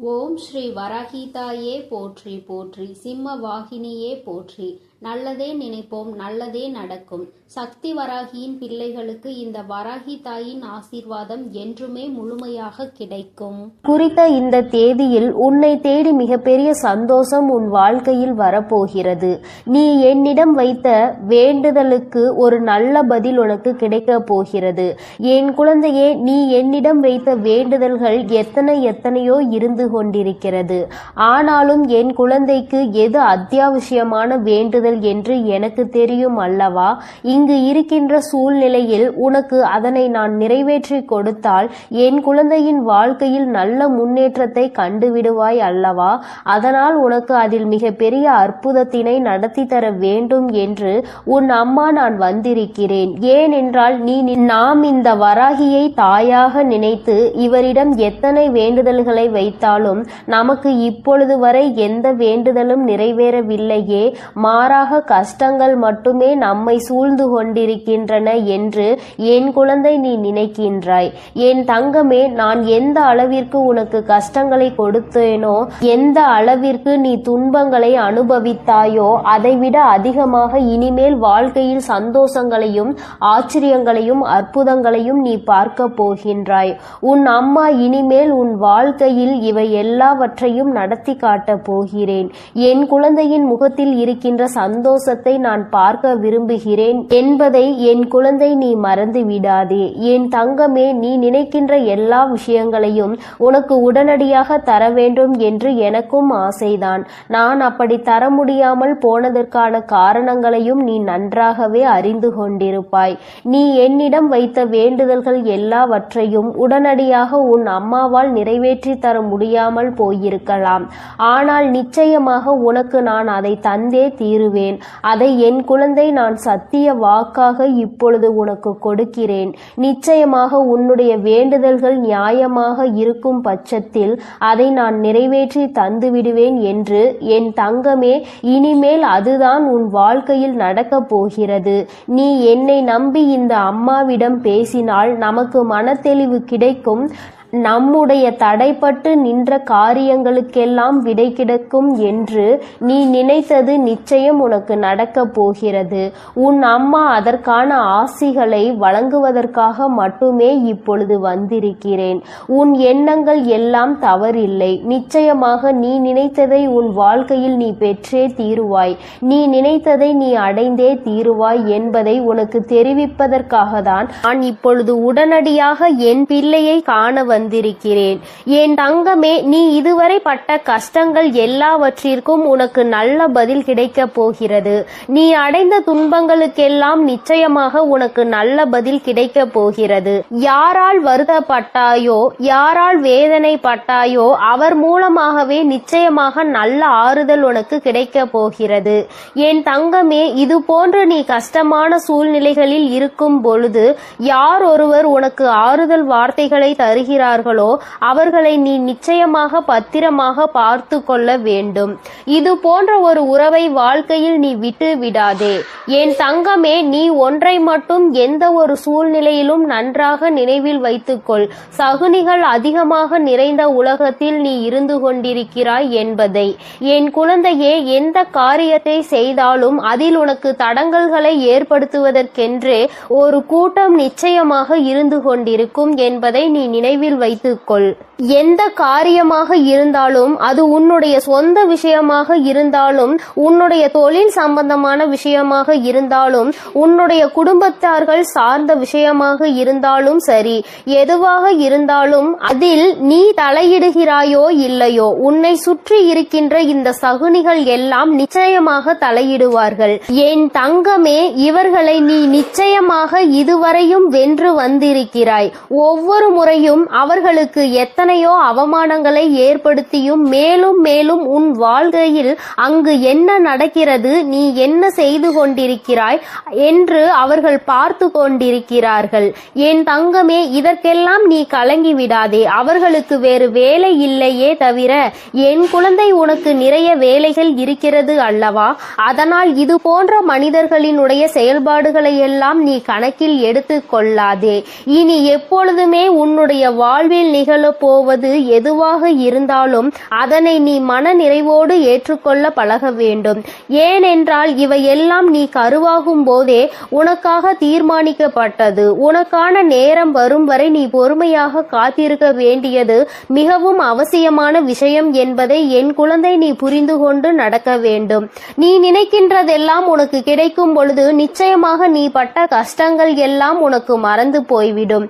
ஓம் ஸ்ரீ வராகிதாயே போற்றி போற்றி, சிம்ம வாகினியே போற்றி. நல்லதே நினைப்போம், நல்லதே நடக்கும். சக்தி வராகியின் பிள்ளைகளுக்கு இந்த வராகி தாயின் ஆசீர்வாதம் என்றுமே முழுமையாக கிடைக்கும். குறித்த இந்த தேதியில் உன்னை தேடி மிகப்பெரிய சந்தோஷம் உன் வாழ்க்கையில் வரப்போகிறது. நீ என்னிடம் வைத்த வேண்டுதலுக்கு ஒரு நல்ல பதில் உனக்கு கிடைக்க போகிறது. என் குழந்தையே, நீ என்னிடம் வைத்த வேண்டுதல்கள் எத்தனையோ இருந்து கொண்டிருக்கிறது. ஆனாலும் என் குழந்தைக்கு எது அத்தியாவசியமான வேண்டுதல் என்று எனக்கு தெரியும் அல்லவா? இங்கு இருக்கின்ற சூழ்நிலையில் உனக்கு அதனை நான் நிறைவேற்றி கொடுத்தால் என் குழந்தையின் வாழ்க்கையில் நல்ல முன்னேற்றத்தை கண்டுவிடுவாய் அல்லவா? அதனால் உனக்கு அதில் மிக பெரிய அற்புதத்தினை நடத்தி தர வேண்டும் என்று உன் அம்மா நான் வந்திருக்கிறேன். ஏனென்றால் நாம் இந்த வராகியை தாயாக நினைத்து இவரிடம் எத்தனை வேண்டுதல்களை வைத்தாலும் நமக்கு இப்பொழுது வரை எந்த வேண்டுதலும் நிறைவேறவில்லையே, மாறாக கஷ்டங்கள் மட்டுமே நம்மை சூழ்ந்து கொண்டிருக்கின்றன என்று என் குழந்தை நீ நினைக்கின்றாய். என் தங்கமே, நான் எந்த அளவிற்கு உனக்கு கஷ்டங்களை கொடுத்தேனோ, எந்த அளவிற்கு நீ துன்பங்களை அனுபவித்தாயோ, அதைவிட அதிகமாக இனிமேல் வாழ்க்கையில் சந்தோஷங்களையும் ஆச்சரியங்களையும் அற்புதங்களையும் நீ பார்க்க போகின்றாய். உன் அம்மா இனிமேல் உன் வாழ்க்கையில் இவை எல்லாவற்றையும் நடத்தி காட்டப் போகிறேன். என் குழந்தையின் முகத்தில் இருக்கின்ற சந்தோஷத்தை நான் பார்க்க விரும்புகிறேன் என்பதை என் குழந்தை நீ மறந்து விடாதே. என் தங்கமே, நீ நினைக்கின்ற எல்லா விஷயங்களையும் உனக்கு உடனடியாக தர வேண்டும் என்று எனக்கும் ஆசைதான். நான் அப்படி தர முடியாமல் போனதற்கான காரணங்களையும் நீ நன்றாகவே அறிந்து கொண்டிருப்பாய். நீ என்னிடம் வைத்த வேண்டுதல்கள் எல்லாவற்றையும் உடனடியாக உன் அம்மாவால் நிறைவேற்றி தர முடியாமல் போயிருக்கலாம். ஆனால் நிச்சயமாக உனக்கு நான் அதை தந்தே தீருவேன். அதை என் குழந்தை நான் சத்திய வாக்காக இப்பொழுது உனக்கு கொடுக்கிறேன். நிச்சயமாக உன்னுடைய வேண்டுதல்கள் நியாயமாக இருக்கும் பட்சத்தில் அதை நான் நிறைவேற்றி தந்துவிடுவேன் என்று என் தங்கமே, இனிமேல் அதுதான் உன் வாழ்க்கையில் நடக்கப் போகிறது. நீ என்னை நம்பி இந்த அம்மாவிடம் பேசினால் நமக்கு மனத்தெளிவு கிடைக்கும். நம்முடைய தடைப்பட்டு நின்ற காரியங்களுக்கெல்லாம் விடை கிடைக்கும் என்று நீ நினைத்தது நிச்சயம் உனக்கு நடக்கப் போகிறது. உன் அம்மா அதற்கான ஆசிகளை வழங்குவதற்காக மட்டுமே இப்பொழுது வந்திருக்கிறேன். உன் எண்ணங்கள் எல்லாம் தவறில்லை. நிச்சயமாக நீ நினைத்ததை உன் வாழ்க்கையில் நீ பெற்றே தீருவாய். நீ நினைத்ததை நீ அடைந்தே தீருவாய் என்பதை உனக்கு தெரிவிப்பதற்காக தான் நான் இப்பொழுது உடனடியாக என் பிள்ளையை காண வந்திருக்கிறேன். என் தங்கமே, நீ இதுவரை பட்ட கஷ்டங்கள் எல்லாவற்றிற்கும் உனக்கு நல்ல பதில் கிடைக்க போகிறது. நீ அடைந்த துன்பங்களுக்கெல்லாம் நிச்சயமாக உனக்கு நல்ல பதில் கிடைக்க போகிறது. யாரால் வருத்தப்பட்டாயோ, யாரால் வேதனைப்பட்டாயோ, அவர் மூலமாகவே நிச்சயமாக நல்ல ஆறுதல் உனக்கு கிடைக்க போகிறது. என் தங்கமே, இது போன்று நீ கஷ்டமான சூழ்நிலைகளில் இருக்கும் பொழுது யார் ஒருவர் உனக்கு ஆறுதல் வார்த்தைகளை தருகிறார் அவர்களை நீ நிச்சயமாக பத்திரமாக பார்த்து கொள்ள வேண்டும். இது போன்ற ஒரு உறவை வாழ்க்கையில் நீ விட்டு விடாதே. என் தங்கமே, நீ ஒன்றை மட்டும் எந்த ஒரு சூழ்நிலையிலும் நன்றாக நினைவில் வைத்துக்கொள். சகுனிகள் அதிகமாக நிறைந்த உலகத்தில் நீ இருந்து கொண்டிருக்கிறாய் என்பதை. என் குழந்தையே, எந்த காரியத்தை செய்தாலும் அதில் உனக்கு தடங்கல்களை ஏற்படுத்துவதற்கென்றே ஒரு கூட்டம் நிச்சயமாக இருந்து கொண்டிருக்கும் என்பதை நீ நினைவில் வைத்துக்கொள். எந்த காரியமாக இருந்தாலும், அது உன்னுடைய சொந்த விஷயமாக இருந்தாலும், உன்னுடைய தொழில் சம்பந்தமான விஷயமாக இருந்தாலும், உன்னுடைய குடும்பத்தார்கள் சார்ந்த விஷயமாக இருந்தாலும் சரி, எதுவாக இருந்தாலும் அதில் நீ தலையிடுகிறாயோ இல்லையோ, உன்னை சுற்றி இருக்கின்ற இந்த சகுனிகள் எல்லாம் நிச்சயமாக தலையிடுவார்கள். என் தங்கமே, இவர்களை நீ நிச்சயமாக இதுவரையும் வென்று வந்திருக்கிறாய். ஒவ்வொரு முறையும் அவர்களுக்கு எத்தனையோ அவமானங்களை ஏற்படுத்தியும் மேலும் மேலும் உன் வாழ்க்கையில் அங்கு என்ன நடக்கிறது, நீ என்ன செய்து கொண்டிருக்கிறாய் என்று அவர்கள் பார்த்து கொண்டிருக்கிறார்கள். என் தங்கமே, இதற்கெல்லாம் நீ கலங்கி விடாதே. அவர்களுக்கு வேறு வேலை இல்லையே தவிர என் குழந்தை உனக்கு நிறைய வேலைகள் இருக்கிறது அல்லவா? அதனால் இது போன்ற மனிதர்களினுடைய செயல்பாடுகளை எல்லாம் நீ கணக்கில் எடுத்து கொள்ளாதே. இனி எப்பொழுதுமே உன்னுடைய வாழ்க்கை வாழ்வில் நிகழப்போவது எதுவாக இருந்தாலும் அதனை நீ மன நிறைவோடு ஏற்றுக்கொள்ள பழக வேண்டும். ஏனென்றால் இவையெல்லாம் நீ கருவாகும் போதே உனக்காக தீர்மானிக்கப்பட்டது. உனக்கான நேரம் வரும் வரை நீ பொறுமையாக காத்திருக்க வேண்டியது மிகவும் அவசியமான விஷயம் என்பதை என் குழந்தை நீ புரிந்து கொண்டு நடக்க வேண்டும். நீ நினைக்கின்றதெல்லாம் உனக்கு கிடைக்கும் பொழுது நிச்சயமாக நீ பட்ட கஷ்டங்கள் எல்லாம் உனக்கு மறந்து போய்விடும்.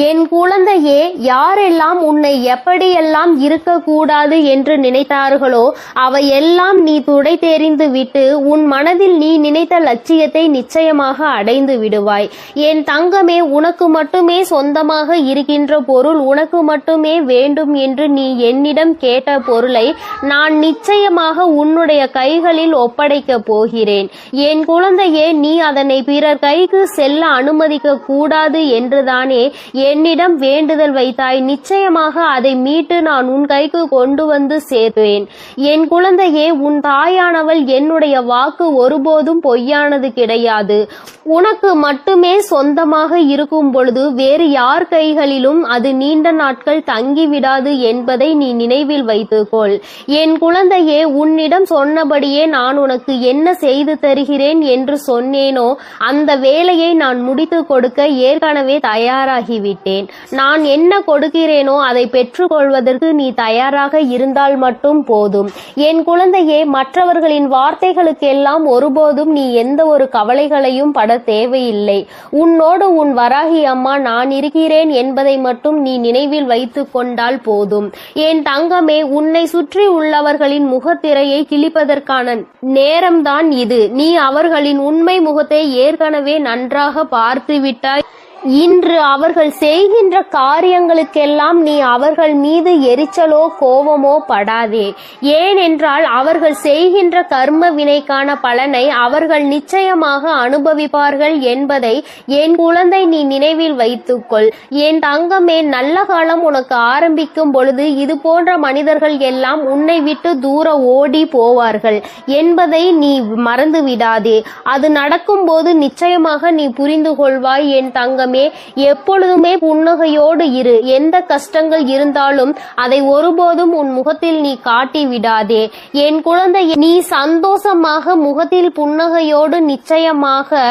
என் குழந்தையே, யாரெல்லாம் உன்னை எப்படியெல்லாம் இருக்கக்கூடாது என்று நினைத்தார்களோ அவையெல்லாம் நீ துடை தெரிந்து விட்டு உன் மனதில் நீ நினைத்த லட்சியத்தை நிச்சயமாக அடைந்து விடுவாய். என் தங்கமே, உனக்கு மட்டுமே சொந்தமாக இருக்கின்ற பொருள், உனக்கு மட்டுமே வேண்டும் என்று நீ என்னிடம் கேட்ட பொருளை நான் நிச்சயமாக உன்னுடைய கைகளில் ஒப்படைக்கப் போகிறேன். என் குழந்தையே, நீ அதனை பிறர் கைக்கு செல்ல அனுமதிக்க கூடாது என்றுதானே என்னிடம் வேண்டுதல் வைத்தாய். நிச்சயமாக அதை மீட்டு நான் உன் கைக்கு கொண்டு வந்து சேர்ப்பேன். என் குழந்தையே, உன் தாயானவள் என்னுடைய வாக்கு ஒருபோதும் பொய்யானது கிடையாது. உனக்கு மட்டுமே சொந்தமாக இருக்கும் பொழுது வேறு யார் கைகளிலும் அது நீண்ட நாட்கள் தங்கிவிடாது என்பதை நீ நினைவில் வைத்துக்கொள். என் குழந்தையே, உன்னிடம் சொன்னபடியே நான் உனக்கு என்ன செய்து தருகிறேன் என்று சொன்னேனோ அந்த வேலையை நான் முடித்து கொடுக்க ஏற்கனவே தயாராகிவிட்டேன். நான் என்ன கொடுக்கிறேனோ அதை பெற்றுக்கொள்வதற்கு நீ தயாராக இருந்தால் மட்டும் போதும். என் குழந்தையே, மற்றவர்களின் வார்த்தைகளுக்கெல்லாம் ஒருபோதும் நீ எந்த ஒரு கவலைகளையும் பட தேவையில்லை. உன்னோடு உன் வராகி அம்மா நான் இருக்கிறேன் என்பதை மட்டும் நீ நினைவில் வைத்துக் கொண்டால் போதும். என் தங்கமே, உன்னை சுற்றி உள்ளவர்களின் முகத்திரையை கிழிப்பதற்கான நேரம்தான் இது. நீ அவர்களின் உண்மை முகத்தை ஏற்கனவே நன்றாக பார்த்து விட்டாய். இன்று அவர்கள் செய்கின்ற காரியங்களுக்கெல்லாம் நீ அவர்கள் மீது எரிச்சலோ கோபமோ படாதே. ஏனென்றால் அவர்கள் செய்கின்ற கர்ம வினைக்கான பலனை அவர்கள் நிச்சயமாக அனுபவிப்பார்கள் என்பதை என் குழந்தை நீ நினைவில் வைத்துக்கொள். என் தங்கமே, நல்ல காலம் உனக்கு ஆரம்பிக்கும் பொழுது இது போன்ற மனிதர்கள் எல்லாம் உன்னை விட்டு தூர ஓடி போவார்கள் என்பதை நீ மறந்து விடாதே. அது நடக்கும் போது நிச்சயமாக நீ புரிந்து கொள்வாய். என் தங்கமே, எப்பொழுதுமே புன்னகையோடு இரு. எந்த கஷ்டங்கள் இருந்தாலும் அதை ஒருபோதும் உன் முகத்தில் நீ காட்டி விடாதே. என் குழந்தை, நீ சந்தோஷமாக முகத்தில் புன்னகையோடு நிச்சயமாக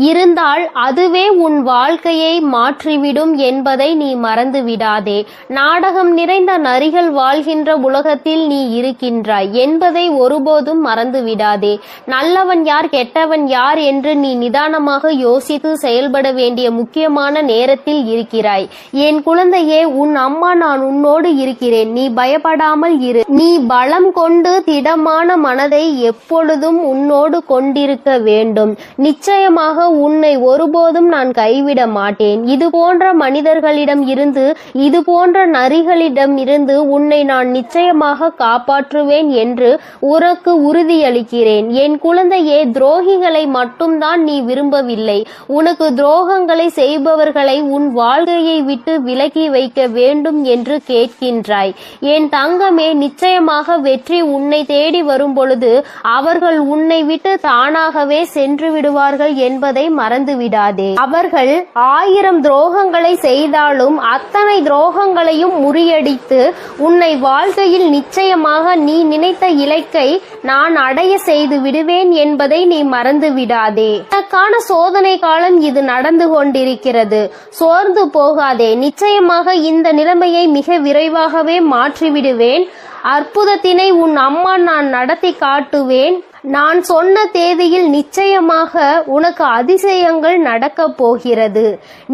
இருந்தால் அதுவே உன் வாழ்க்கையை மாற்றிவிடும் என்பதை நீ மறந்து விடாதே. நாடகம் நிறைந்த நரிகள் வாழ்கின்ற உலகத்தில் நீ இருக்கின்றாய் என்பதை ஒருபோதும் மறந்து விடாதே. நல்லவன் யார், கெட்டவன் யார் என்று நீ நிதானமாக யோசித்து செயல்பட வேண்டிய முக்கியமான நேரத்தில் இருக்கிறாய். என் குழந்தையே, உன் அம்மா நான் உன்னோடு இருக்கிறேன். நீ பயப்படாமல் இரு. நீ பலம் கொண்டு திடமான மனதை எப்பொழுதும் உன்னோடு கொண்டிருக்க வேண்டும். நிச்சயமாக உன்னை ஒருபோதும் நான் கைவிட மாட்டேன். இது போன்ற மனிதர்களிடம் இருந்து, இது போன்ற நரிகளிடம் இருந்து உன்னை நான் நிச்சயமாக காப்பாற்றுவேன் என்று உனக்கு உறுதியளிக்கிறேன். என் குழந்தையே, துரோகிகளை மட்டும்தான் நீ விரும்பவில்லை. உனக்கு துரோகங்களை செய்பவர்களை உன் வாழ்க்கையை விட்டு விலக்கி வைக்க வேண்டும் என்று கேட்கின்றாய். என் தங்கமே, நிச்சயமாக வெற்றி உன்னை தேடி வரும் பொழுது அவர்கள் உன்னை விட்டு தானாகவே சென்று விடுவார்கள் என்பதை மறந்து விடாதே. அவர்கள் 1000 துரோகங்களை செய்தாலும் அத்தனை துரோகங்களையும் முறியடித்து உன்னை வாழ்க்கையில் நிச்சயமாக நீ நினைத்த இலக்கை நான் அடைய செய்து விடுவேன் என்பதை நீ மறந்து விடாதே. உனக்கான சோதனை காலம் இது நடந்து கொண்டிருக்கிறது. சோர்ந்து போகாதே. நிச்சயமாக இந்த நிலைமையை மிக விரைவாகவே மாற்றிவிடுவேன். அற்புதத்தினை உன் அம்மா நான் நடத்தி காட்டுவேன். நான் சொன்ன தேதியில் நிச்சயமாக உனக்கு அதிசயங்கள் நடக்கப் போகிறது.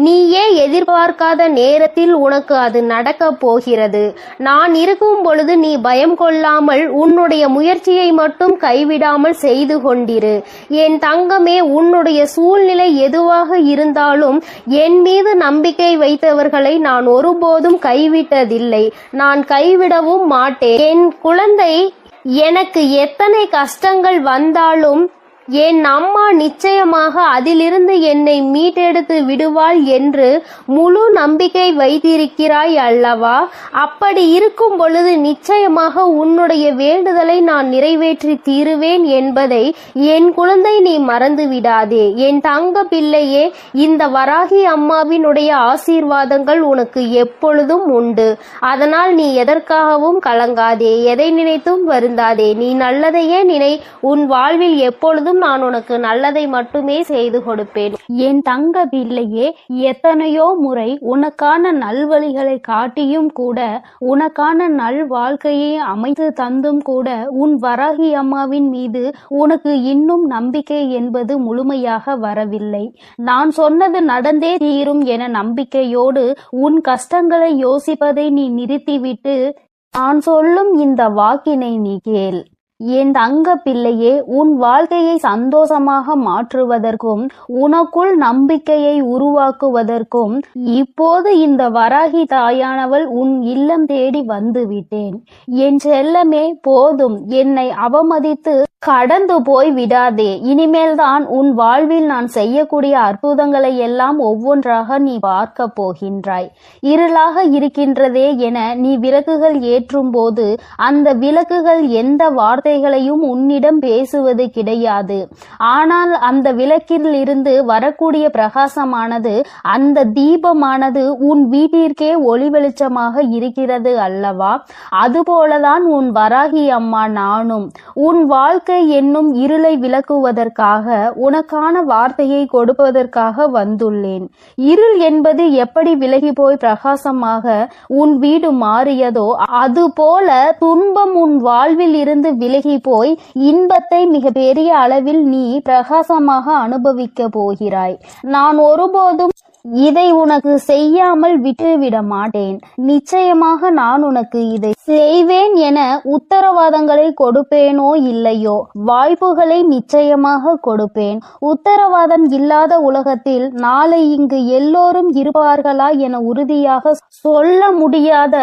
நீயே எதிர்பார்க்காத நேரத்தில் உனக்கு அது நடக்கப் போகிறது. நான் இருக்கும் பொழுது நீ பயம் கொள்ளாமல் உன்னுடைய முயற்சியை மட்டும் கைவிடாமல் செய்து கொண்டிரு. என் தங்கமே, உன்னுடைய சூழ்நிலை எதுவாக இருந்தாலும் என் மீது நம்பிக்கை வைத்தவர்களை நான் ஒருபோதும் கைவிட்டதில்லை. நான் கைவிடவும் மாட்டேன். என் குழந்தை, எனக்கு எத்தனை கஷ்டங்கள் வந்தாலும் என் அம்மா நிச்சயமாக அதிலிருந்து என்னை மீட்டெடுத்து விடுவாள் என்று முழு நம்பிக்கை வைத்திருக்கிறாய் அல்லவா? அப்படி இருக்கும் பொழுது நிச்சயமாக உன்னுடைய வேண்டுதலை நான் நிறைவேற்றி தீருவேன் என்பதை என் குழந்தை நீ மறந்து விடாதே. என் தங்க பிள்ளையே, இந்த வராகி அம்மாவினுடைய ஆசீர்வாதங்கள் உனக்கு எப்பொழுதும் உண்டு. அதனால் நீ எதற்காகவும் கலங்காதே, எதை நினைத்தும் வருந்தாதே. நீ நல்லதையே நினை. உன் வாழ்வில் எப்பொழுதும் நான் உனக்கு நல்லதை மட்டுமே செய்து கொடுப்பேன். என் தங்க பிள்ளையே, எத்தனையோ முறை உனக்கான நல்வழிகளை காட்டியும் கூட, உனக்கான நல் வாழ்க்கையை அமைத்து தந்தும் கூட, உன் வராகி அம்மாவின் மீது உனக்கு இன்னும் நம்பிக்கை என்பது முழுமையாக வரவில்லை. நான் சொன்னது நடந்தே தீரும் என நம்பிக்கையோடு உன் கஷ்டங்களை யோசிப்பதை நீ நிறுத்திவிட்டு நான் சொல்லும் இந்த வாக்கினை நீ கேள். என் தங்க பிள்ளையே, உன் வாழ்க்கையை சந்தோஷமாக மாற்றுவதற்கும் உனக்குள் நம்பிக்கையை உருவாக்குவதற்கும் இப்போது இந்த வராகி தாயானவள் உன் இல்லம் தேடி வந்து விட்டேன். என் செல்லமே, போதும், என்னை அவமதித்து கடந்து போய் விடாதே. இனிமேல் தான் உன் வாழ்வில் நான் செய்யக்கூடிய அற்புதங்களை எல்லாம் ஒவ்வொன்றாக நீ பார்க்க போகின்றாய். இருளாக இருக்கின்றதே என நீ விளக்குகள் ஏற்றும் போது அந்த விளக்குகள் எந்த வார்த்தைகளையும் உன்னிடம் பேசுவது கிடையாது. ஆனால் அந்த விளக்கில் இருந்து வரக்கூடிய பிரகாசமானது, அந்த தீபமானது உன் வீட்டிற்கே ஒளி வெளிச்சமாக இருக்கிறது அல்லவா? அதுபோலதான் உன் வராகி அம்மா நானும் உன் வாழ்க்கை என்னும் இருளை விளக்குவதற்காக, உனக்கான வார்த்தையை கொடுப்பதற்காக வந்துள்ளேன். இருள் என்பது எப்படி விலகி போய் பிரகாசமாக உன் வீடு மாறியதோ அதுபோல துன்பம் உன் வாழ்வில் இருந்து விலகி போய் இன்பத்தை மிக பெரிய அளவில் நீ பிரகாசமாக அனுபவிக்க போகிறாய். நான் ஒருபோதும் இதை உனக்கு செய்யாமல் விட்டுவிட மாட்டேன். நிச்சயமாக நான் உனக்கு இதை செய்வேன் என உத்தரவாதங்களை கொடுப்பேனோ இல்லையோ, வாய்ப்புகளை நிச்சயமாக கொடுப்பேன். உத்தரவாதம் இல்லாத உலகத்தில் நாளை இங்கு எல்லோரும் இருப்பார்களா என உறுதியாக சொல்ல முடியாத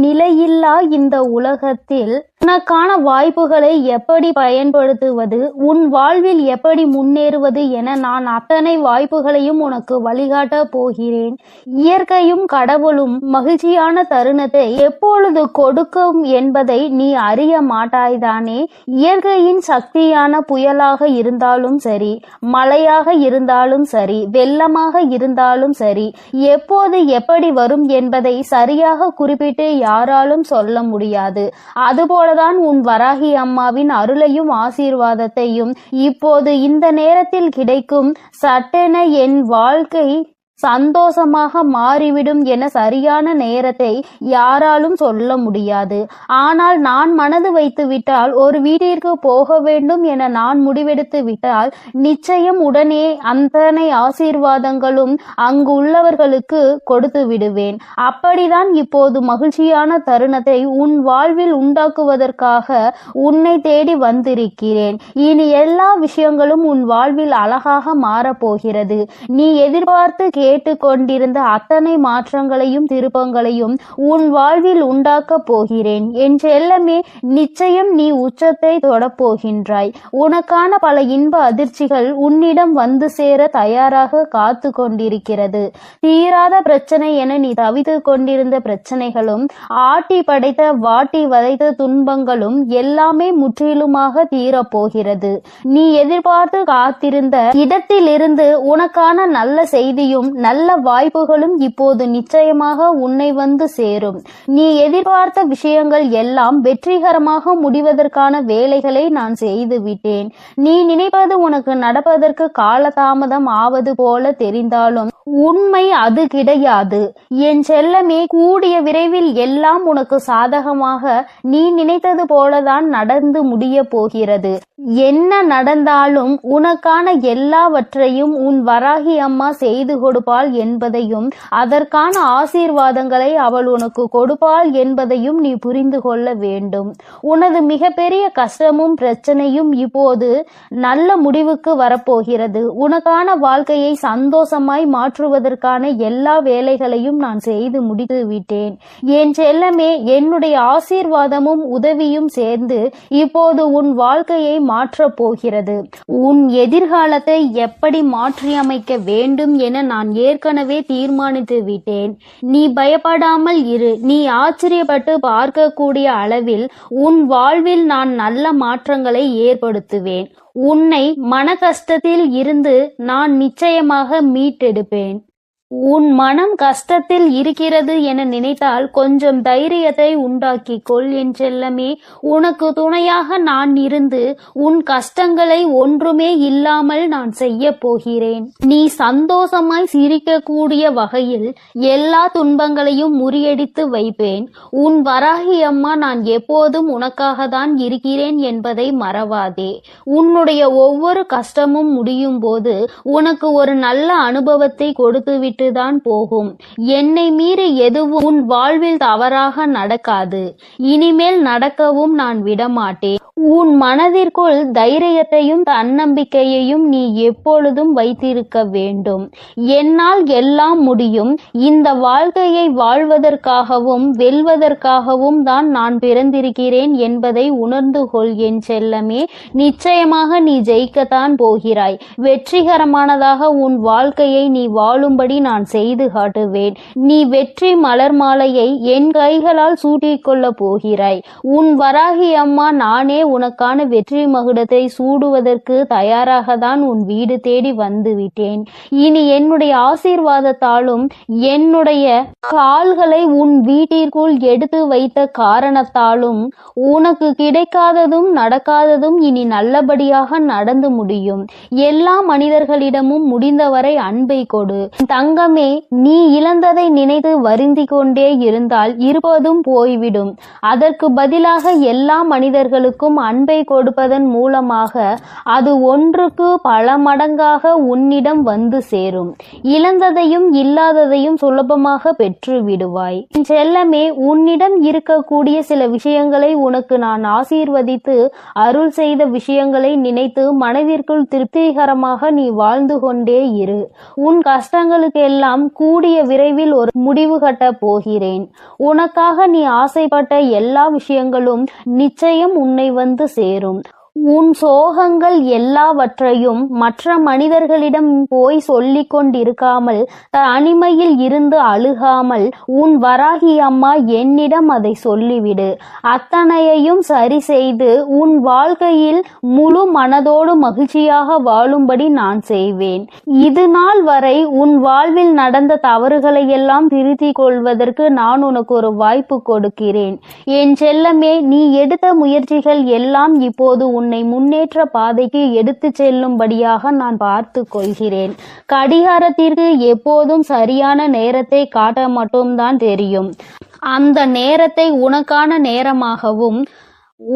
நிலையில்லா இந்த உலகத்தில் உனக்கான வாய்ப்புகளை எப்படி பயன்படுத்துவது, உன் வாழ்வில் எப்படி முன்னேறுவது என நான் அத்தனை வாய்ப்புகளையும் உனக்கு வழிகாட்ட போகிறேன். இயற்கையும் கடவுளும் மகிழ்ச்சியான தருணத்தை எப்பொழுது கொடுக்கும் என்பதை நீ அறிய மாட்டாய்தானே? இயற்கையின் சக்தியான புயலாக இருந்தாலும் சரி, மழையாக இருந்தாலும் சரி, வெள்ளமாக இருந்தாலும் சரி, எப்போது எப்படி வரும் என்பதை சரியாக குறிப்பிட்டு யாராலும் சொல்ல முடியாது. அதுபோலதான் உன் வராகி அம்மாவின் அருளையும் ஆசீர்வாதத்தையும் இப்போது இந்த நேரத்தில் கிடைக்கும். சட்டென என் வாழ்க்கை சந்தோஷமாக மாறிவிடும் என சரியான நேரத்தை யாராலும் சொல்ல முடியாது. ஆனால் நான் மனது வைத்து விட்டால், ஒரு வீட்டிற்கு போக வேண்டும் என நான் முடிவெடுத்து விட்டால், நிச்சயம் உடனே அத்தனை ஆசீர்வாதங்களும் அங்கு உள்ளவர்களுக்கு கொடுத்து விடுவேன். அப்படிதான் இப்போது மகிழ்ச்சியான தருணத்தை உன் வாழ்வில் உண்டாக்குவதற்காக உன்னை தேடி வந்திருக்கிறேன். இனி எல்லா விஷயங்களும் உன் வாழ்வில் அழகாக மாறப்போகிறது. நீ எதிர்பார்த்து கேட்டுக்கொண்டிருந்த அத்தனை மாற்றங்களையும் திருப்பங்களையும் உன் வாழ்வில் உண்டாக்க போகிறேன். என் செல்லமே, நிச்சயம் நீ உச்சத்தை தொடப்போகின்றாய். உனக்கான பல இன்ப அதிர்ச்சிகள் உன்னிடம் வந்து சேர தயாராக காத்து கொண்டிருக்கிறது. தீராத பிரச்சனை என நீ தவித்து கொண்டிருந்த பிரச்சனைகளும், ஆட்டி படைத்த வாட்டி வதைத்த துன்பங்களும் எல்லாமே முற்றிலுமாக தீரப்போகிறது. நீ எதிர்பார்த்து காத்திருந்த இடத்திலிருந்து உனக்கான நல்ல செய்தியும் நல்ல வாய்ப்புகளும் இப்போது நிச்சயமாக உன்னை வந்து சேரும். நீ எதிர்பார்த்த விஷயங்கள் எல்லாம் வெற்றிகரமாக முடிவதற்கான வேலைகளை நான் செய்து விட்டேன். நீ நினைப்பது உனக்கு நடப்பதற்கு காலதாமதம் ஆவது போல தெரிந்தாலும் உண்மை அது கிடையாது. என் செல்லமே, கூடிய விரைவில் எல்லாம் உனக்கு சாதகமாக நீ நினைத்தது போலதான் நடந்து முடிய போகிறது. என்ன நடந்தாலும் உனக்கான எல்லாவற்றையும் உன் வராகி அம்மா செய்து கொடுப்பார் கொடுப்பாள் என்பதையும் அதற்கான ஆசீர்வாதங்களை அவள் உனக்கு கொடுப்பாள் என்பதையும் நீ புரிந்து கொள்ள வேண்டும். உனது மிகப்பெரிய கஷ்டமும் பிரச்சனையும் இப்போது நல்ல முடிவுக்கு வரப்போகிறது. உனக்கான வாழ்க்கையை சந்தோஷமாய் மாற்றுவதற்கான எல்லா வேலைகளையும் நான் செய்து முடித்து விட்டேன். என் செல்லமே, என்னுடைய ஆசீர்வாதமும் உதவியும் சேர்ந்து இப்போது உன் வாழ்க்கையை மாற்றப் போகிறது. உன் எதிர்காலத்தை எப்படி மாற்றியமைக்க வேண்டும் என நான் ஏற்கனவே தீர்மானித்து விட்டேன். நீ பயப்படாமல் இரு. நீ ஆச்சரியப்பட்டு பார்க்கக்கூடிய அளவில் உன் வாழ்வில் நான் நல்ல மாற்றங்களை ஏற்படுத்துவேன். உன்னை மன கஷ்டத்தில் இருந்து நான் நிச்சயமாக மீட்டெடுப்பேன். உன் மனம் கஷ்டத்தில் இருக்கிறது என நினைத்தால் கொஞ்சம் தைரியத்தை உண்டாக்கிக் கொள் என் செல்லமே. உனக்கு துணையாக நான் இருந்து உன் கஷ்டங்களை ஒன்றுமே இல்லாமல் நான் செய்ய போகிறேன். நீ சந்தோஷமாய் சிரிக்கக்கூடிய வகையில் எல்லா துன்பங்களையும் முறியடித்து வைப்பேன். உன் வராகி அம்மா நான் எப்போதும் உனக்காக தான் இருக்கிறேன் என்பதை மறவாதே. உன்னுடைய ஒவ்வொரு கஷ்டமும் முடியும் போது உனக்கு ஒரு நல்ல அனுபவத்தை கொடுத்து தான் போகும். என்னை மீறி எதுவும் உன் வாழ்வில் தவறாக நடக்காது. இனிமேல் நடக்கவும் நான் விடமாட்டேன். உன் மனதிற்குள் தைரியத்தையும் தன்னம்பிக்கையையும் நீ எப்பொழுதும் வைத்திருக்க வேண்டும். என்னால் எல்லாம் முடியும். இந்த வாழ்க்கையை வாழ்வதற்காகவும் வெல்வதற்காகவும் தான் நான் பிறந்திருக்கிறேன் என்பதை உணர்ந்து கொள் என் செல்லமே. நிச்சயமாக நீ ஜெயிக்கத்தான் போகிறாய். வெற்றிகரமானதாக உன் வாழ்க்கையை நீ வாழும்படி நான் செய்து காட்டுவேன். நீ வெற்றி மலர் மாலையை என் கைகளால் சூட்டிக்கொள்ள போகிறாய். உன் வராகி அம்மா நானே உனக்கான வெற்றி மகுடத்தை சூடுவதற்கு தயாராக தான் உன் வீடு தேடி வந்து விட்டேன். இனி என்னுடைய ஆசீர்வாதத்தாலும் என்னுடைய கால்களை உன் வீட்டிற்குள் எடுத்து வைத்த காரணத்தாலும் உனக்கு கிடைக்காததும் நடக்காததும் இனி நல்லபடியாக நடந்து முடியும். எல்லா மனிதர்களிடமும் முடிந்தவரை அன்பை கொடு. தங்கமே, நீ இழந்ததை நினைத்து வருந்தி கொண்டே இருந்தால் இருப்பதும் போய்விடும். அதற்கு பதிலாக எல்லா மனிதர்களுக்கும் அன்பை கொடுப்பதன் மூலமாக அது ஒன்றுக்கு பல மடங்காக உன்னிடம் வந்து சேரும். இழந்ததையும் இல்லாததையும் சுலபமாக பெற்று விடுவாய். செல்லமே, உன்னிடம் இருக்கக்கூடிய சில விஷயங்களை உனக்கு நான் ஆசீர்வதித்து அருள் செய்த விஷயங்களை நினைத்து மனதிற்குள் திருப்திகரமாக நீ வாழ்ந்து கொண்டே இரு. உன் கஷ்டங்களுக்கு எல்லாம் கூடிய விரைவில் ஒரு முடிவு கட்ட போகிறேன். உனக்காக நீ ஆசைப்பட்ட எல்லா விஷயங்களும் நிச்சயம் உன்னை வந்து சேரும். உன் சோகங்கள் எல்லாவற்றையும் மற்ற மனிதர்களிடம் போய் சொல்லிக் கொண்டிருக்காமல் தனிமையில் இருந்து அழுகாமல் உன் வராகி அம்மா என்னிடம் அதை சொல்லிவிடு. அத்தனையையும் சரி செய்து உன் வாழ்க்கையில் முழு மனதோடு மகிழ்ச்சியாக வாழும்படி நான் செய்வேன். இது நாள் வரை உன் வாழ்வில் நடந்த தவறுகளை எல்லாம் திருத்திக் கொள்வதற்கு நான் உனக்கு ஒரு வாய்ப்பு கொடுக்கிறேன். என் செல்லமே, நீ எடுத்த முயற்சிகள் எல்லாம் இப்போது உன்னை முன்னேற்ற பாதைக்கு எடுத்து செல்லும்படியாக நான் பார்த்து கொள்கிறேன். கடிகாரத்திற்கு எப்போதும் சரியான நேரத்தை காட்ட மட்டும்தான் தெரியும். அந்த நேரத்தை உனக்கான நேரமாகவும்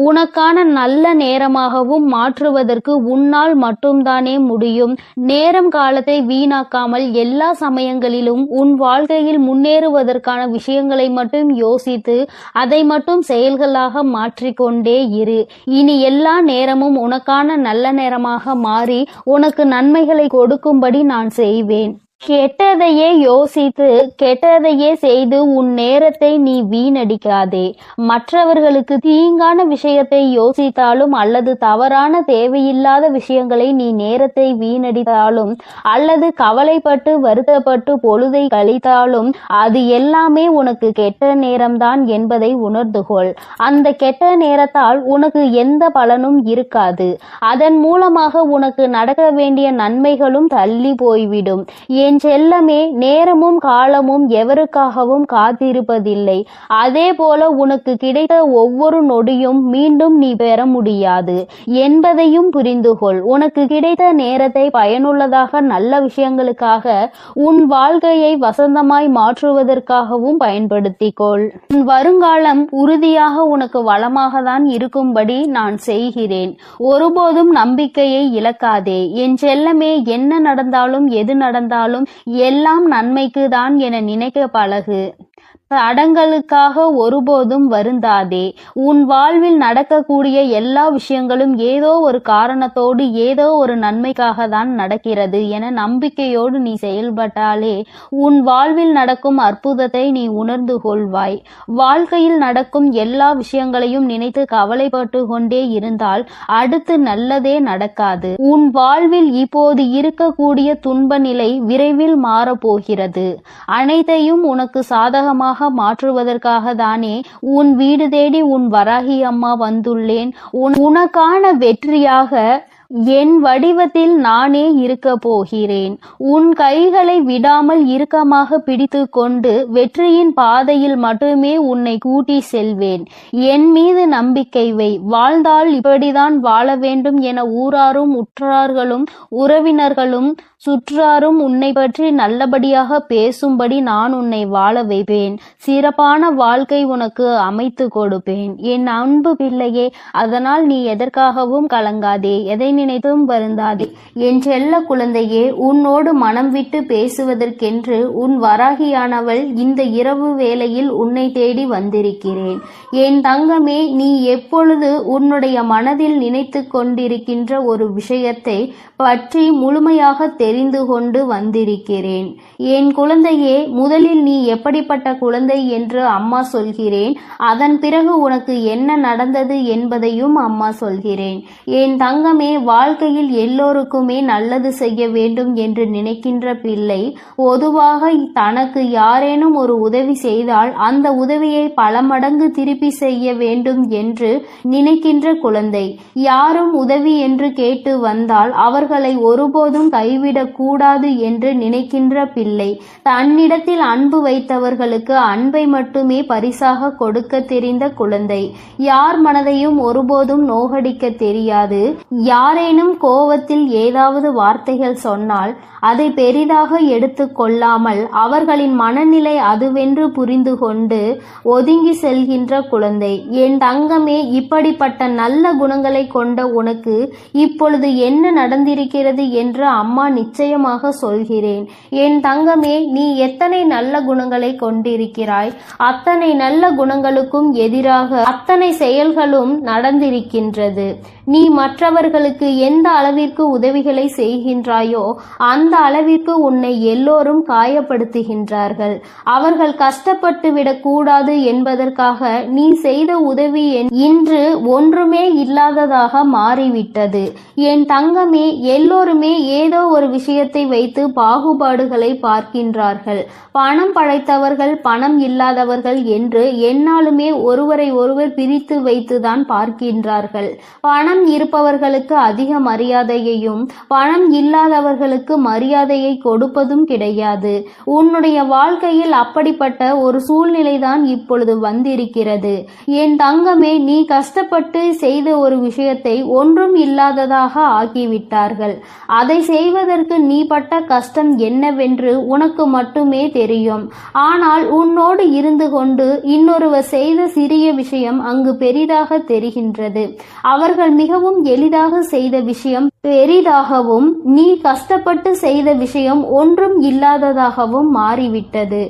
உனக்கான நல்ல நேரமாகவும் மாற்றுவதற்கு உன்னால் மட்டும்தானே முடியும். நேரம் காலத்தை வீணாக்காமல் எல்லா சமயங்களிலும் உன் வாழ்க்கையில் முன்னேறுவதற்கான விஷயங்களை மட்டும் யோசித்து அதை மட்டும் செயல்களாக மாற்றிக்கொண்டே இரு. இனி எல்லா நேரமும் உனக்கான நல்ல நேரமாக மாறி உனக்கு நன்மைகளை கொடுக்கும்படி நான் செய்வேன். கெட்டதையே யோசித்து கெட்டதையே செய்து உன் நேரத்தை நீ வீணடிக்காதே. மற்றவர்களுக்கு தீங்கான விஷயத்தை யோசித்தாலும் அல்லது தவறான தேவையில்லாத விஷயங்களை நீ நேரத்தை வீணடித்தாலும் அல்லது கவலைப்பட்டு வருத்தப்பட்டு பொழுதை கழித்தாலும் அது எல்லாமே உனக்கு கெட்ட நேரம்தான் என்பதை உணர்ந்து கொள். அந்த கெட்ட நேரத்தால் உனக்கு எந்த பலனும் இருக்காது. அதன் மூலமாக உனக்கு நடக்க வேண்டிய நன்மைகளும் தள்ளி போய்விடும். என் செல்லமே, நேரமும் காலமும் எவருக்காகவும் காத்திருப்பதில்லை. அதே போல உனக்கு கிடைத்த ஒவ்வொரு நொடியும் மீண்டும் நீ பெற முடியாது என்பதையும் புரிந்து கொள். உனக்கு கிடைத்த நேரத்தை பயனுள்ளதாக நல்ல விஷயங்களுக்காக உன் வாழ்க்கையை வசந்தமாய் மாற்றுவதற்காகவும் பயன்படுத்திக் கொள். உன் வருங்காலம் உறுதியாக உனக்கு வளமாக தான் இருக்கும்படி நான் செய்கிறேன். ஒருபோதும் நம்பிக்கையை இழக்காதே. என் செல்லமே, என்ன நடந்தாலும் எது நடந்தாலும் இருந்தாலும் எல்லாம் நன்மைக்கு தான் என நினைக்க பழகு. தடங்களுக்காக ஒருபோதும் வருந்தாதே. உன் வாழ்வில் நடக்கக்கூடிய எல்லா விஷயங்களும் ஏதோ ஒரு காரணத்தோடு ஏதோ ஒரு நன்மைக்காக தான் நடக்கிறது என நம்பிக்கையோடு நீ செயல்பட்டாலே உன் வாழ்வில் நடக்கும் அற்புதத்தை நீ உணர்ந்து கொள்வாய். வாழ்க்கையில் நடக்கும் எல்லா விஷயங்களையும் நினைத்து கவலைப்பட்டு கொண்டே இருந்தால் அடுத்து நல்லதே நடக்காது. உன் வாழ்வில் இப்போது இருக்கக்கூடிய துன்ப நிலை விரைவில் மாறப்போகிறது. அனைத்தையும் உனக்கு சாதகமாக மாற்றுவதற்காக தானே உன் வீடு தேடி உன் வராகி அம்மா வந்துள்ளேன். உனக்கான வெற்றியாக என் வடிவத்தில் நானே இருக்க போகிறேன். உன் கைகளை விடாமல் இறுக்கமாக பிடித்து கொண்டு வெற்றியின் பாதையில் மட்டுமே உன்னை கூட்டி செல்வேன். என் மீது நம்பிக்கை வை. வாழ்ந்தால் இப்படிதான் வாழ வேண்டும் என ஊராரும் உற்றார்களும் உறவினர்களும் சுற்றாரும் உன்னை பற்றி நல்லபடியாக பேசும்படி நான் உன்னை வாழ வைப்பேன். சிறப்பான வாழ்க்கை உனக்கு அமைத்து கொடுப்பேன் என் அன்பு பிள்ளையே. அதனால் நீ எதற்காகவும் கலங்காதே, எதை நினைத்தும் வருந்தாதே. என் செல்ல குழந்தையே, உன்னோடு மனம் விட்டு பேசுவதற்கென்று உன் வராகியானவள் இந்த இரவு வேளையில் உன்னை தேடி வந்திருக்கிறேன். என் தங்கமே, நீ எப்பொழுது உன்னுடைய மனதில் நினைத்து கொண்டிருக்கின்ற ஒரு விஷயத்தை பற்றி முழுமையாக தெரிந்து கொண்டு வந்திருக்கிறேன். என் குழந்தையே, முதலில் நீ எப்படிப்பட்ட குழந்தை என்று அம்மா சொல்கிறேன். அதன் பிறகு உனக்கு என்ன நடந்தது என்பதையும் அம்மா சொல்கிறேன். என் தங்கமே, வாழ்க்கையில் எல்லோருக்குமே நல்லது செய்ய வேண்டும் என்று நினைக்கின்ற பிள்ளை பொதுவாக தனக்கு யாரேனும் ஒரு உதவி செய்தால் அந்த உதவியை பல மடங்கு திருப்பி செய்ய வேண்டும் என்று நினைக்கின்ற குழந்தை. யாரும் உதவி என்று கேட்டு வந்தால் அவர்களை ஒருபோதும் கைவிடக் கூடாது என்று நினைக்கின்ற பிள்ளை. தன்னிடத்தில் அன்பு வைத்தவர்களுக்கு அன்பை மட்டுமே பரிசாக கொடுக்க தெரிந்த குழந்தை. யார் மனதையும் ஒருபோதும் நோகடிக்க தெரியாது. யாரேனும் கோவத்தில் ஏதாவது வார்த்தைகள் சொன்னால் அதை பெரிதாக எடுத்து கொள்ளாமல் அவர்களின் மனநிலை அதுவென்று புரிந்து கொண்டு ஒதுங்கி செல்கின்ற குழந்தை. என் தங்கமே, இப்படிப்பட்ட நல்ல குணங்களை கொண்ட உனக்கு இப்பொழுது என்ன நடந்திருக்கிறது என்று அம்மா நிச்சயமாக சொல்கிறேன். என் தங்கமே, நீ எத்தனை நல்ல குணங்களை கொண்டிருக்கிறாய், அத்தனை நல்ல குணங்களுக்கும் எதிராக அத்தனை செயல்களும் நடந்திருக்கின்றது. நீ மற்றவர்களுக்கு எந்த அளவிற்கு உதவிகளை செய்கின்றாயோ அந்த அளவிற்கு உன்னை எல்லோரும் காயப்படுத்துகின்றார்கள். அவர்கள் கஷ்டப்பட்டு விடக்கூடாது என்பதற்காக நீ செய்த உதவி இன்று ஒன்றுமே இல்லாததாக மாறிவிட்டது. என் தங்கமே, எல்லோருமே ஏதோ ஒரு விஷயத்தை வைத்து பாகுபாடுகளை பார்க்கின்றார்கள். பணம் படைத்தவர்கள் பணம் இல்லாதவர்கள் என்று எந்நாளுமே ஒருவரை ஒருவர் பிரித்து வைத்துதான் பார்க்கின்றார்கள். பணம் இருப்பவர்களுக்கு அதிக மரியாதையையும் பணம் இல்லாதவர்களுக்கு மரியாதையை கொடுப்பதும் கிடையாது. உன்னுடைய வாழ்க்கையில் அப்படிப்பட்ட ஒரு சூழ்நிலைதான் இப்பொழுது வந்திருக்கிறது. என் தங்கமே, நீ கஷ்டப்பட்டு செய்த ஒரு விஷயத்தை ஒன்றும் இல்லாததாக ஆக்கிவிட்டார்கள். அதை செய்வதற்கு நீ பட்ட கஷ்டம் என்னவென்று உனக்கு மட்டுமே தெரியும். ஆனால் உன்னோடு இருந்து கொண்டு இன்னொருவர் செய்த சிறிய விஷயம் அங்கு பெரிதாக தெரிகின்றது. அவர்கள் மிகவும் எளிதாக செய்த விஷயம் பெரிதாகவும் நீ கஷ்டப்பட்டு செய்த விஷயம் ஒன்றும் இல்லாததாகவும் மாறிவிட்டது.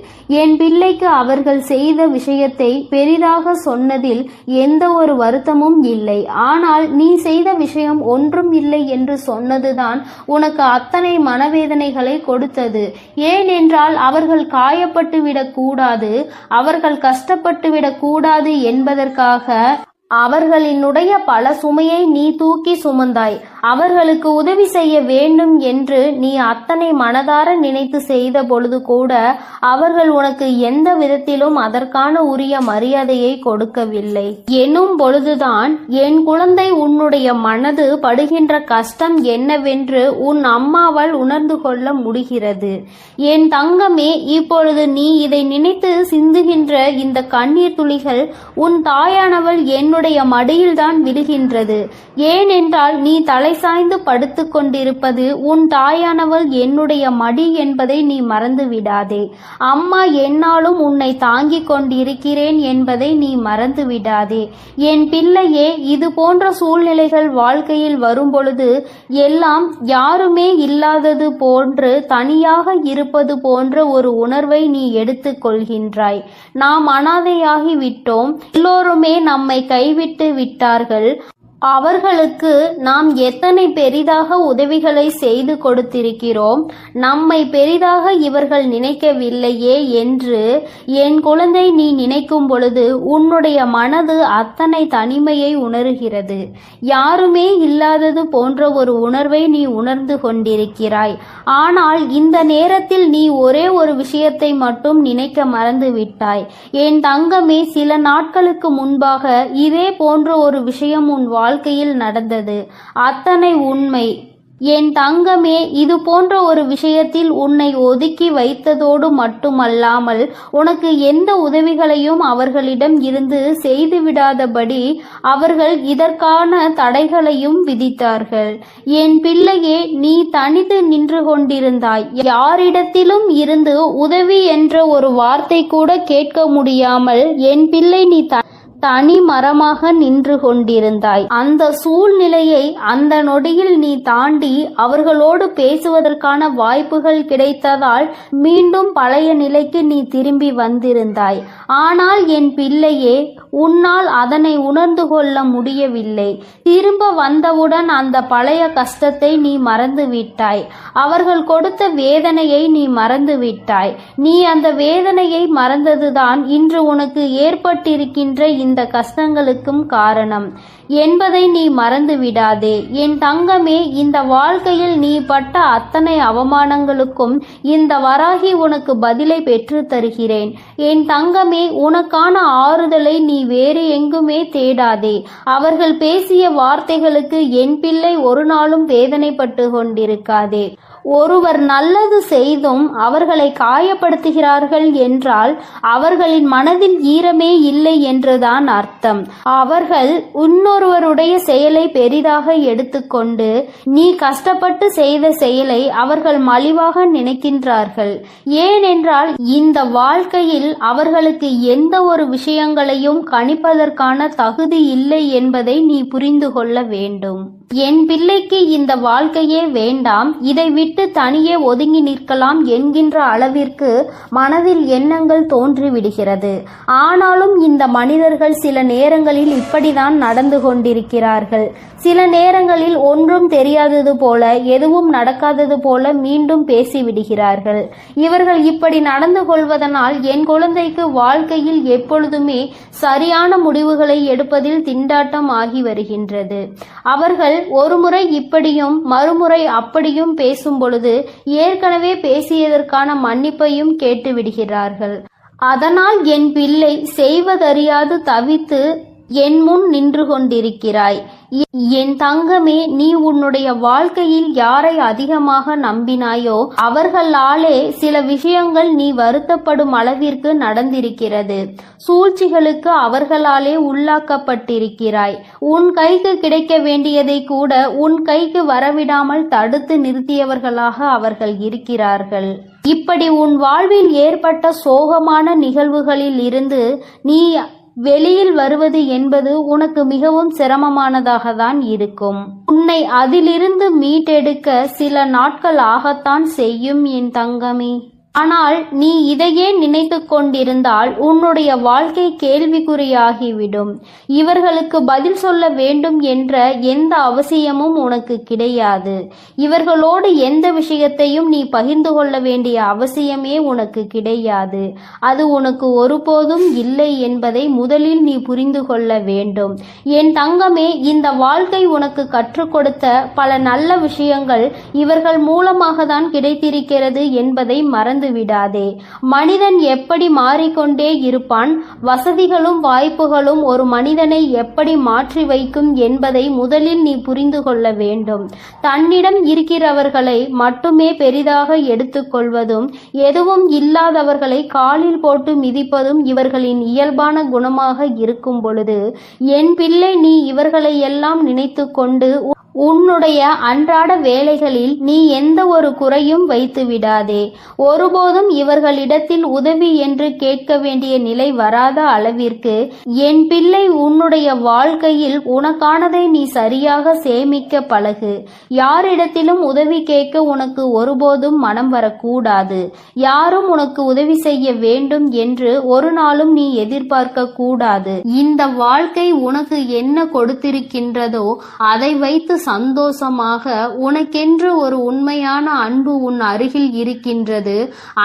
என் பிள்ளைக்கு அவர்கள் செய்த விஷயத்தை பெரிதாக சொன்னதில் எந்த ஒரு வருத்தமும் இல்லை. ஆனால் நீ செய்த விஷயம் ஒன்றும் இல்லை என்று சொன்னதுதான் உனக்கு அத்தனை மனவேதனைகளை கொடுத்தது. ஏனென்றால் அவர்கள் காயப்பட்டு விடக்கூடாது, அவர்கள் கஷ்டப்பட்டு விடக்கூடாது என்பதற்காக அவர்களினுடைய பல சுமையை நீ தூக்கி சுமந்தாய். அவர்களுக்கு உதவி செய்ய வேண்டும் என்று நீ அத்தனை மனதார நினைத்து செய்த பொழுது கூட அவர்கள் உனக்கு எந்த விதத்திலும் அதற்கான உரிய மரியாதையை கொடுக்கவில்லை எனும் பொழுதுதான் என் குழந்தை உன்னுடைய மனது படுகின்ற கஷ்டம் என்னவென்று உன் அம்மாவால் உணர்ந்து கொள்ள முடிகிறது. என் தங்கமே, இப்பொழுது நீ இதை நினைத்து சிந்துகின்ற இந்த கண்ணீர் துளிகள் உன் தாயானவள் என்னுடைய மடியில்தான் விழுகின்றது. ஏனென்றால் நீ தலை தலை சாய்ந்து படுத்து கொண்டிருப்பது உன் தாயானவள் என்னுடைய மடி என்பதை நீ மறந்து விடாதே. அம்மா என்னாலும் உன்னை தாங்கிக் கொண்டிருக்கிறேன் என்பதை நீ மறந்து விடாதே. என் பிள்ளையே, இது போன்ற சூழ்நிலைகள் வாழ்க்கையில் வரும்பொழுது எல்லாம் யாருமே இல்லாதது போன்று தனியாக இருப்பது போன்ற ஒரு உணர்வை நீ எடுத்துக் கொள்கின்றாய். நாம் அனாதையாகி விட்டோம், எல்லோருமே நம்மை கைவிட்டு விட்டார்கள், அவர்களுக்கு நாம் எத்தனை பெரிதாக உதவிகளை செய்து கொடுத்திருக்கிறோம், நம்மை பெரிதாக இவர்கள் நினைக்கவில்லையே என்று என் குழந்தை நீ நினைக்கும் பொழுது உன்னுடைய மனது அத்தனை தனிமையை உணர்கிறது. யாருமே இல்லாதது போன்ற ஒரு உணர்வை நீ உணர்ந்து கொண்டிருக்கிறாய். ஆனால் இந்த நேரத்தில் நீ ஒரே ஒரு விஷயத்தை மட்டும் நினைக்க மறந்து விட்டாய். என் தங்கமே, சில நாட்களுக்கு முன்பாக இதே போன்ற ஒரு விஷயம் உன் வாழ்க்கையில் நடந்தது. அத்தனை உண்மை. என் தங்கமே, இது போன்ற ஒரு விஷயத்தில் உன்னை ஒதுக்கி வைத்ததோடு மட்டுமல்லாமல் உனக்கு எந்த உதவிகளையும் அவர்களிடம் இருந்து செய்துவிடாதபடி அவர்கள் இதற்கான தடைகளையும் விதித்தார்கள். என் பிள்ளையே, நீ தனித்து நின்று கொண்டிருந்தாய். யாரிடத்திலும் இருந்து உதவி என்ற ஒரு வார்த்தை கூட கேட்க முடியாமல் என் பிள்ளை நீ தனி மரமாக நின்று கொண்டிருந்தாய். அந்த சூழ்நிலையை அந்த நொடியில் நீ தாண்டி அவர்களோடு பேசுவதற்கான வாய்ப்புகள் கிடைத்ததால் மீண்டும் பழைய நிலைக்கு நீ திரும்பி வந்திருந்தாய். ஆனால் என் பிள்ளையே, உன்னால் அதனை உணர்ந்து கொள்ள முடியவில்லை. திரும்ப வந்தவுடன் அந்த பழைய கஷ்டத்தை நீ மறந்து விட்டாய். அவர்கள் கொடுத்த வேதனையை நீ மறந்து விட்டாய். நீ அந்த வேதனையை மறந்ததுதான் இன்று உனக்கு ஏற்பட்டிருக்கின்ற இந்த கஷ்டங்களுக்கும் காரணம் என்பதை நீ மறந்து விடாதே. என் தங்கமே, இந்த வாழ்க்கையில் நீ பட்ட அத்தனை அவமானங்களுக்கும் இந்த வராகி உனக்கு பதிலை பெற்று தருகிறேன். என் தங்கமே, உனக்கான ஆறுதலை நீ வேறு எங்குமே தேடாதே. அவர்கள் பேசிய வார்த்தைகளுக்கு என் பிள்ளை ஒரு நாளும் வேதனைப்பட்டு கொண்டிருக்காதே. ஒருவர் நல்லது செய்தும் அவர்களை காயப்படுத்துகிறார்கள் என்றால் அவர்களின் மனதில் ஈரமே இல்லை என்றுதான் அர்த்தம். அவர்கள் இன்னொருவருடைய செயலை பெரிதாக எடுத்துக்கொண்டு நீ கஷ்டப்பட்டு செய்த செயலை அவர்கள் மலிவாக நினைக்கின்றார்கள். ஏனென்றால் இந்த வாழ்க்கையில் அவர்களுக்கு எந்த ஒரு விஷயங்களையும் கணிப்பதற்கான தகுதி இல்லை என்பதை நீ புரிந்து கொள்ள வேண்டும். என் பிள்ளைக்கு இந்த வாழ்க்கையே வேண்டாம், இதை விட்டு தனியே ஒதுங்கி நிற்கலாம் என்கின்ற அளவிற்கு மனதில் எண்ணங்கள் தோன்றிவிடுகிறது. ஆனாலும் இந்த மனிதர்கள் சில நேரங்களில் இப்படிதான் நடந்து கொண்டிருக்கிறார்கள். சில நேரங்களில் ஒன்றும் தெரியாதது போல, எதுவும் நடக்காதது போல மீண்டும் பேசிவிடுகிறார்கள். இவர்கள் இப்படி நடந்து கொள்வதனால் என் குழந்தைக்கு வாழ்க்கையில் எப்பொழுதுமே சரியான முடிவுகளை எடுப்பதில் திண்டாட்டம் ஆகி வருகின்றது. அவர்கள் ஒருமுறை இப்படியும் மறுமுறை அப்படியும் பேசும் பொழுது ஏற்கனவே பேசியதற்கான மன்னிப்பையும் கேட்டு விடுகிறார்கள். அதனால் என் பிள்ளை செய்வதறியாது தவித்து என் முன் நின்று கொண்டிருக்கிறாய். என் தங்கமே, நீ உன்னுடைய வாழ்க்கையில் யாரை அதிகமாக நம்பினாயோ அவர்களாலே சில விஷயங்கள் நீ வருத்தப்படும் அளவிற்கு நடந்திருக்கிறது. சூழ்ச்சிகளுக்கு அவர்களாலே உள்ளாக்கப்பட்டிருக்கிறாய். உன் கைக்கு கிடைக்க வேண்டியதை கூட உன் கைக்கு வரவிடாமல் தடுத்து நிறுத்தியவர்களாக அவர்கள் இருக்கிறார்கள். இப்படி உன் வாழ்வில் ஏற்பட்ட சோகமான நிகழ்வுகளில் இருந்து நீ வெளியில் வருவது என்பது உனக்கு மிகவும் சிரமமானதாக தான் இருக்கும். உன்னை அதிலிருந்து மீட்டெடுக்க சில நாட்கள் ஆகத்தான் செய்யும் என் தங்கமே. ஆனால் நீ இதையே நினைத்து கொண்டிருந்தால் உன்னுடைய வாழ்க்கை கேள்விக்குறியாகிவிடும். இவர்களுக்கு பதில் சொல்ல வேண்டும் என்ற எந்த அவசியமும் உனக்கு கிடையாது. இவர்களோடு எந்த விஷயத்தையும் நீ பகிர்ந்து கொள்ள வேண்டிய அவசியமே உனக்கு கிடையாது. அது உனக்கு ஒருபோதும் இல்லை என்பதை முதலில் நீ புரிந்து கொள்ள வேண்டும். என் தங்கமே, இந்த வாழ்க்கை உனக்கு கற்றுக் கொடுத்த பல நல்ல விஷயங்கள் இவர்கள் மூலமாக தான் கிடைத்திருக்கிறது என்பதை மறந்து விடாதே. மனிதன் எப்படி மாறிக்கொண்டே இருப்பான், வசதிகளும் வாய்ப்புகளும் ஒரு மனிதனை எப்படி மாற்றி வைக்கும் என்பதை முதலில் நீ புரிந்து கொள்ள வேண்டும். தன்னிடம் இருக்கிறவர்களை மட்டுமே பெரிதாக எடுத்துக்கொள்வதும் எதுவும் இல்லாதவர்களை காலில் போட்டு மிதிப்பதும் இவர்களின் இயல்பான குணமாக இருக்கும் பொழுது என் பிள்ளை நீ இவர்களை எல்லாம் நினைத்து கொண்டு உன்னுடைய அன்றாட வேலைகளில் நீ எந்த ஒரு குறையும் வைத்து விடாதே. ஒருபோதும் இவர்களிடத்தில் உதவி என்று கேட்க வேண்டிய நிலை வராத அளவிற்கு என் பிள்ளை உன்னுடைய வாழ்க்கையில் உனக்கானதை நீ சரியாக சேமிக்க பழகு. யாரிடத்திலும் உதவி கேட்க உனக்கு ஒருபோதும் மனம் வரக்கூடாது. யாரும் உனக்கு உதவி செய்ய வேண்டும் என்று ஒரு நாளும் நீ எதிர்பார்க்க கூடாது. இந்த வாழ்க்கை உனக்கு என்ன கொடுத்திருக்கின்றதோ அதை வைத்து சந்தோஷமாக உனக்கென்று ஒரு உண்மையான அன்பு உன் அருகில் இருக்கின்றது.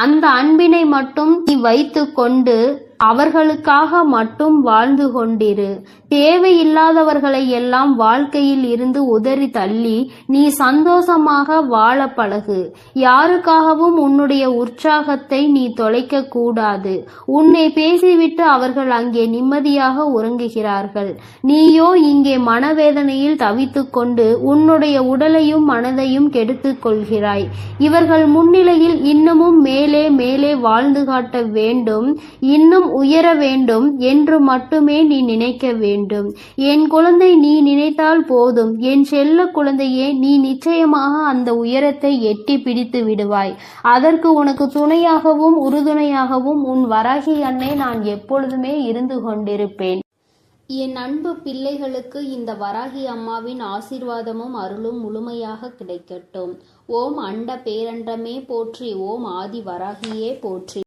அந்த அன்பினை மட்டும் நீ வைத்து கொண்டு அவர்களுக்காக மட்டும் வாழ்ந்து கொண்டிரு. தேவையில்லாதவர்களை எல்லாம் வாழ்க்கையில் இருந்து உதறி தள்ளி நீ சந்தோஷமாக வாழ பழகு. யாருக்காகவும் உன்னுடைய உற்சாகத்தை நீ தொலைக்க கூடாது. உன்னை பேசிவிட்டு அவர்கள் அங்கே நிம்மதியாக உறங்குகிறார்கள். நீயோ இங்கே மனவேதனையில் தவித்துக் கொண்டு உன்னுடைய உடலையும் மனதையும் கெடுத்துக் கொள்கிறாய். இவர்கள் முன்னிலையில் இன்னமும் மேலே மேலே வாழ்ந்து காட்ட வேண்டும், இன்னும் உயர வேண்டும் என்று மட்டுமே நீ நினைக்க வேண்டும். என் குழந்தை, நீ நினைத்தால் போதும். என் செல்ல குழந்தையே, நீ நிச்சயமாக அந்த உயரத்தை எட்டி பிடித்து விடுவாய். அதற்கு உனக்கு துணையாகவும் உறுதுணையாகவும் உன் வராகி அன்னை நான் எப்பொழுதுமே இருந்து கொண்டிருப்பேன். என் அன்பு பிள்ளைகளுக்கு இந்த வராகி அம்மாவின் ஆசீர்வாதமும் அருளும் முழுமையாக கிடைக்கட்டும். ஓம் அண்ட பேரண்டமே போற்றி. ஓம் ஆதி வராகியே போற்றி.